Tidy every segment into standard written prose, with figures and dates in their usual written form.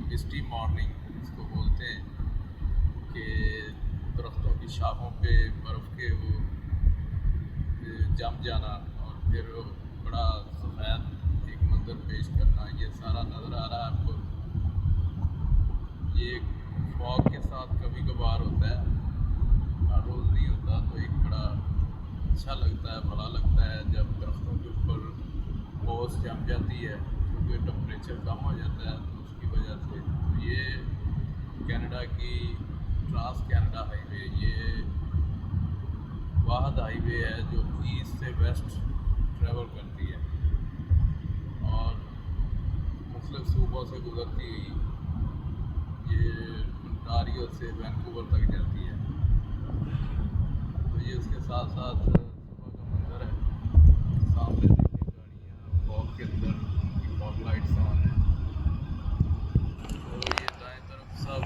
मिस्टी morning इसको बोलते हैं कि दरख्तों की शाखों पे बर्फ़ के वो जम जाना और फिर वो बड़ा सफ़ेद एक मंज़र पेश करना, ये सारा नज़र आ रहा है आपको। ये फॉग के साथ कभी कभार होता है, हर रोज़ नहीं होता। तो एक बड़ा अच्छा लगता है, बड़ा लगता है जब दरख्तों के ऊपर ओस जम जाती है, क्योंकि टेम्परेचर कम हो जाता है। तो उसकी वजह से तो ये कनाडा की ट्रांस कनाडा हाईवे, ये वाहद हाईवे है जो ईस्ट से वेस्ट ट्रैवल करती है और मुख्तलिफ सूबों से गुजरती हुई ये ओंटारियो से वैंकूवर तक जाती है। तो ये उसके साथ साथ सुबह का मंजर है, सामने देखिए गाड़ियाँ फॉग के अंदर, उनकी फॉग लाइट्स ऑन है। तो ये दाएं तरफ सब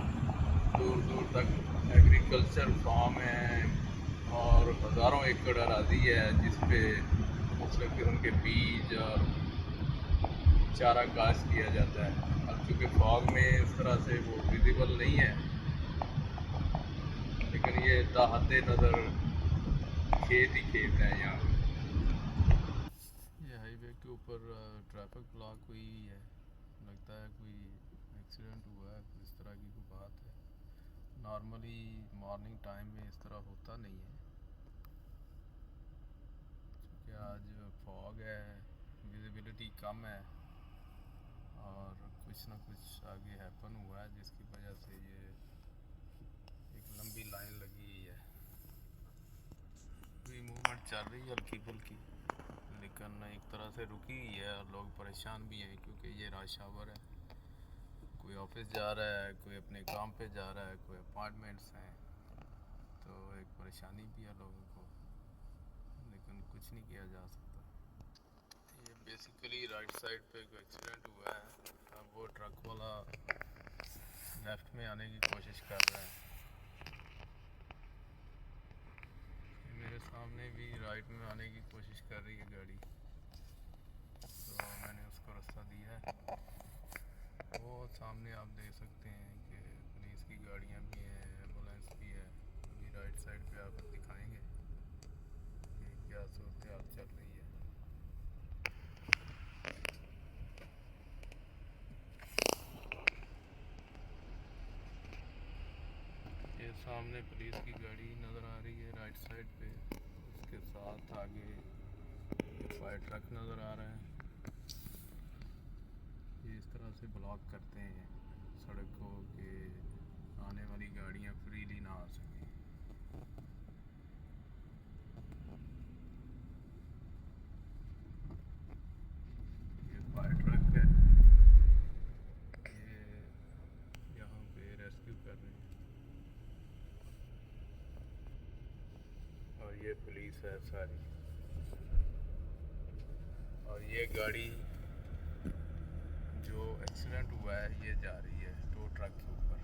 दूर दूर तक एग्रीकल्चर फार्म है और हज़ारों एकड़ अराजी है जिस पे मुख्तलिफ किस्म के बीज और चारा काश्त किया जाता है। अब चूँकि फॉग में इस तरह से वो विजिबल नहीं है, लेकिन ये ताहते नज़र खेत ही खेत है यहाँ। ये हाईवे के ऊपर ट्रैफिक ब्लॉक हुई है, लगता है कोई एक्सीडेंट हुआ है, इस तरह की कोई बात है। नॉर्मली मॉर्निंग टाइम में इस तरह होता नहीं है, क्योंकि आज फॉग है, विजिबिलिटी कम है और कुछ ना कुछ आगे हैपन हुआ है जिसकी वजह से ये एक लंबी लाइन लगी हुई है। कोई मूवमेंट चल रही है हल्की फुल्की, लेकिन एक तरह से रुकी हुई है और लोग परेशान भी हैं क्योंकि ये रश आवर है। कोई ऑफिस जा रहा है, कोई अपने काम पे जा रहा है, कोई अपार्टमेंट्स हैं, तो एक परेशानी भी है लोगों को, लेकिन कुछ नहीं किया जा सकता। ये बेसिकली राइट साइड पे कोई एक्सीडेंट हुआ है। अब वो ट्रक वाला लेफ़्ट में आने की कोशिश कर रहा है, मेरे सामने भी राइट में आने की कोशिश कर रही है गाड़ी, तो मैंने उसको रास्ता दिया है। वो सामने आप देख सकते हैं कि पुलिस की गाड़ियाँ भी हैं, एम्बुलेंस भी है। अभी राइट साइड पे आपको दिखाएंगे कि क्या सूरत हाल चल रही है। ये सामने पुलिस की गाड़ी नज़र आ रही है राइट साइड पे, उसके साथ आगे फायर ट्रक नज़र आ रहा है। ये इस तरह से ब्लॉक करते हैं सड़क को कि आने वाली गाड़ियाँ फ्रीली ना आ सकें। ये फायर ट्रक है, ये यहाँ पे रेस्क्यू कर रहे हैं और ये पुलिस है सारी। और ये गाड़ी जो एक्सीडेंट हुआ है ये जा रही है टो ट्रक के ऊपर।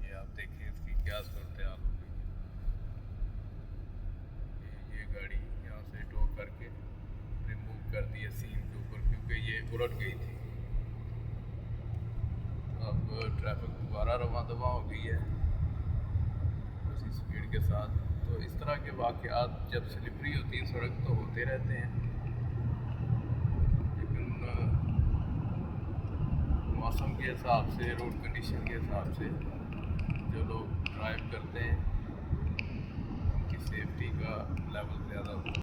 ये आप देखें इसकी क्या सूरत हाल हो गई। ये गाड़ी यहाँ से टो करके रिमूव कर दी है सीन के ऊपर, क्योंकि ये उलट गई थी। अब ट्रैफिक दोबारा रवां दवा हो गई है उसी स्पीड के साथ। तो इस तरह के वाक़यात जब स्लिपरी होती है सड़क तो होते रहते हैं, मौसम के हिसाब से, रोड कंडीशन के हिसाब से जो लोग ड्राइव करते हैं उनकी सेफ्टी का लेवल ज़्यादा होता है।